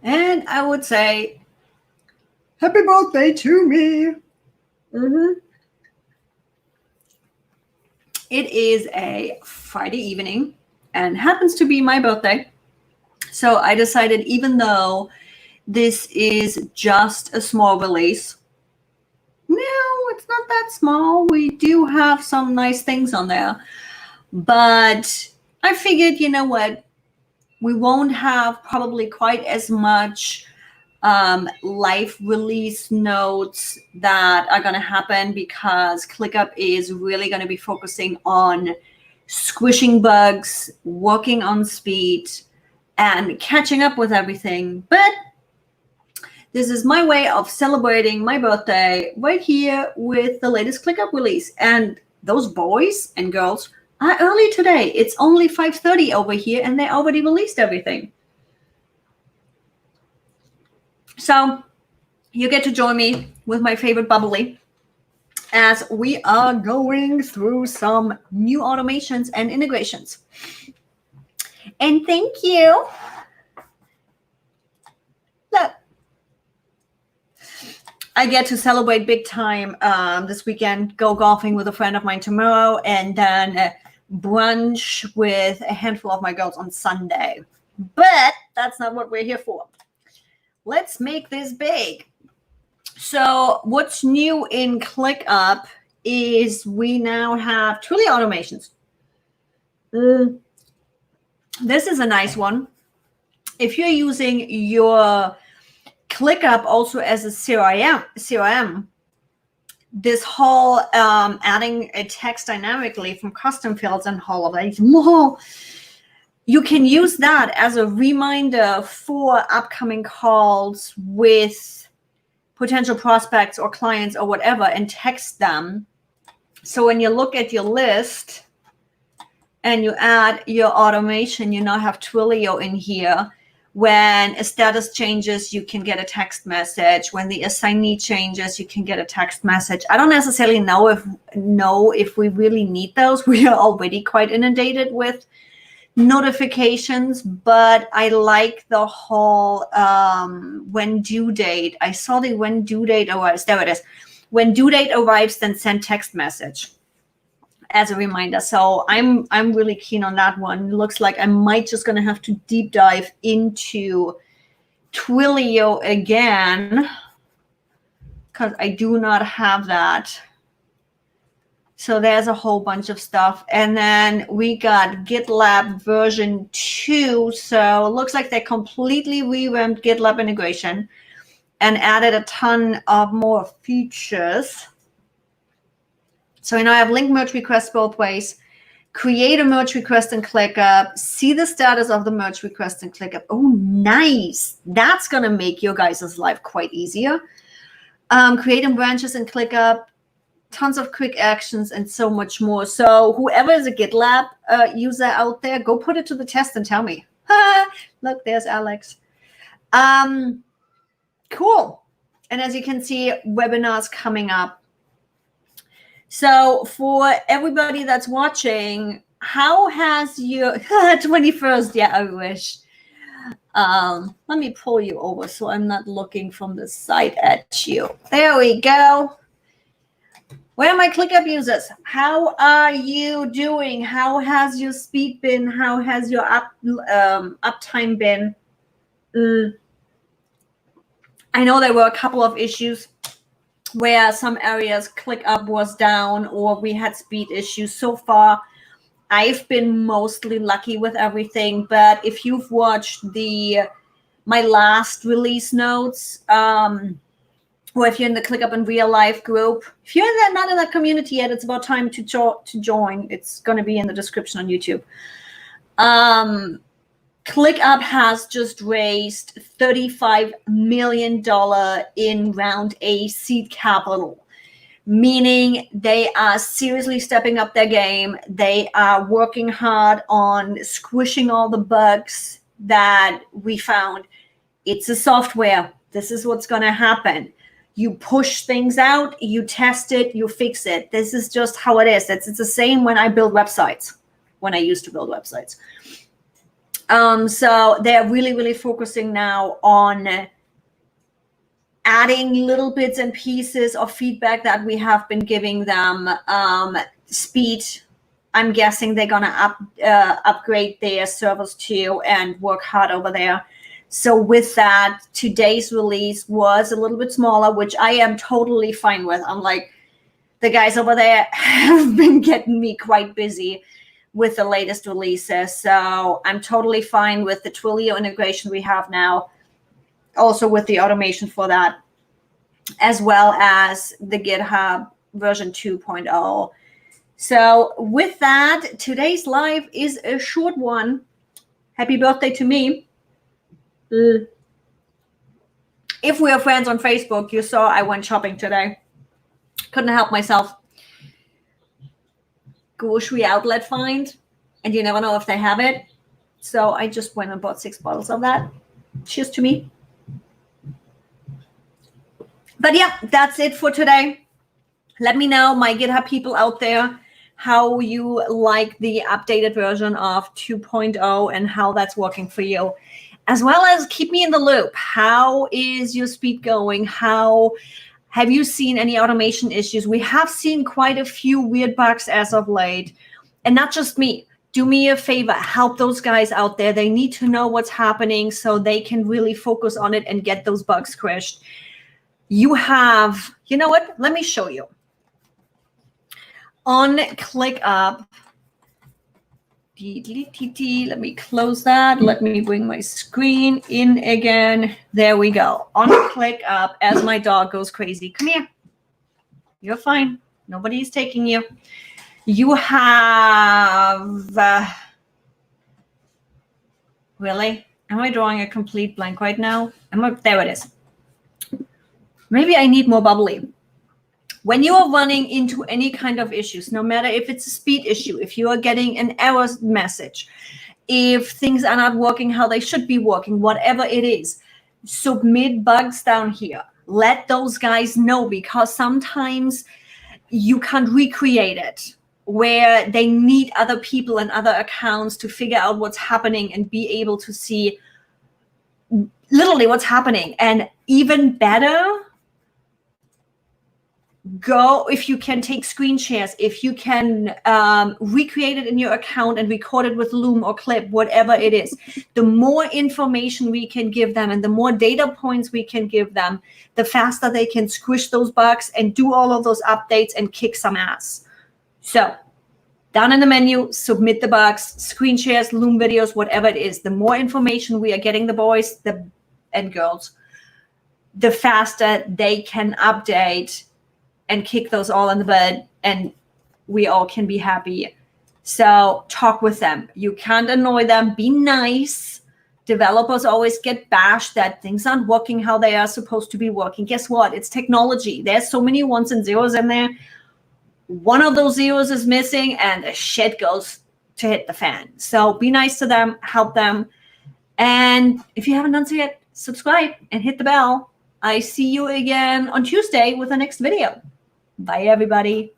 And I would say, happy birthday to me. It is a Friday evening and happens to be my birthday. So I decided, even though this is just a small release, no, it's not that small. We do have some nice things on there. But I figured, you know what? We won't have probably quite as much live release notes that are going to happen, because ClickUp is really going to be focusing on squishing bugs, working on speed, and catching up with everything. But this is my way of celebrating my birthday right here with the latest ClickUp release. And those boys and girls are early today. It's only 5:30 over here, and they already released everything. So you get to join me with my favorite bubbly as we are going through some new automations and integrations. And thank you. Look, I get to celebrate big time this weekend, go golfing with a friend of mine tomorrow, and then brunch with a handful of my girls on Sunday. But that's not what we're here for. Let's make this big. So what's new in ClickUp is we now have Twilio Automations. This is a nice one. If you're using your ClickUp also as a CRM, this whole adding a text dynamically from custom fields and all of that more, you can use that as a reminder for upcoming calls with potential prospects or clients or whatever, and text them. So when you look at your list and you add your automation, you now have Twilio in here. When a status changes, you can get a text message. When the assignee changes, you can get a text message. I don't necessarily know if we really need those. We are already quite inundated with notifications, but I like the whole when due date. I saw the when due date arrives. There it is. When due date arrives, then send text message as a reminder. So I'm really keen on that one. It looks like I might just gonna have to deep dive into Twilio again, because I do not have that. So there's a whole bunch of stuff. And then we got GitLab version 2. So it looks like they completely revamped GitLab integration and added a ton of more features. So you know, I have link merge requests both ways, create a merge request in ClickUp, see the status of the merge request in ClickUp. Oh, nice. That's going to make your guys' life quite easier. Creating branches in ClickUp, tons of quick actions, and so much more. So whoever is a GitLab user out there, go put it to the test and tell me. Look, there's Alex. Cool. And as you can see, webinars coming up. So for everybody that's watching, how has your 21st? Yeah, I wish. Let me pull you over so I'm not looking from the side at you. There we go. Where are my ClickUp users? How are you doing? How has your speed been? How has your uptime been? I know there were a couple of issues where some areas ClickUp was down or we had speed issues. So far, I've been mostly lucky with everything. But if you've watched my last release notes, or if you're in the ClickUp in real life group, if you're not in that community yet, it's about time to join. It's going to be in the description on YouTube. ClickUp has just raised $35 million in round A seed capital, meaning they are seriously stepping up their game. They are working hard on squishing all the bugs that we found. It's a software. This is what's going to happen. You push things out, you test it, you fix it. This is just how it is. It's the same when I build websites, when I used to build websites. So they're really, really focusing now on adding little bits and pieces of feedback that we have been giving them. Speed, I'm guessing they're gonna upgrade their servers too and work hard over there. So with that, today's release was a little bit smaller, which I am totally fine with. I'm like, the guys over there have been getting me quite busy with the latest releases. So I'm totally fine with the Twilio integration we have now, also with the automation for that, as well as the GitHub version 2.0. So with that, today's live is a short one. Happy birthday to me. If we are friends on Facebook, you saw I went shopping today. Couldn't help myself. Grocery outlet find, and you never know if they have it. So I just went and bought 6 bottles of that. Cheers to me. But yeah, that's it for today. Let me know, my GitHub people out there, how you like the updated version of 2.0 and how that's working for you. As well as keep me in the loop. How is your speed going? How have you seen any automation issues? We have seen quite a few weird bugs as of late. And not just me. Do me a favor, help those guys out there. They need to know what's happening so they can really focus on it and get those bugs crushed. You have, you know what? Let me show you. On ClickUp, let me close that. Let me bring my screen in again. There we go. On ClickUp, as my dog goes crazy. Come here. You're fine. Nobody's taking you. You have, really? Am I drawing a complete blank right now? There it is. Maybe I need more bubbly. When you are running into any kind of issues, no matter if it's a speed issue, if you are getting an error message, if things are not working how they should be working, whatever it is, submit bugs down here. Let those guys know, because sometimes you can't recreate it, where they need other people and other accounts to figure out what's happening and be able to see literally what's happening. And even better, go, if you can take screen shares, if you can recreate it in your account and record it with Loom or Clip, whatever it is, the more information we can give them and the more data points we can give them, the faster they can squish those bugs and do all of those updates and kick some ass. So down in the menu, submit the bugs, screen shares, Loom videos, whatever it is. The more information we are getting the boys and girls, the faster they can update and kick those all in the bed, and we all can be happy. So talk with them. You can't annoy them. Be nice. Developers always get bashed that things aren't working how they are supposed to be working. Guess what? It's technology. There's so many ones and zeros in there. One of those zeros is missing and the shit goes to hit the fan. So be nice to them, help them. And if you haven't done so yet, subscribe and hit the bell. I see you again on Tuesday with the next video. Bye, everybody.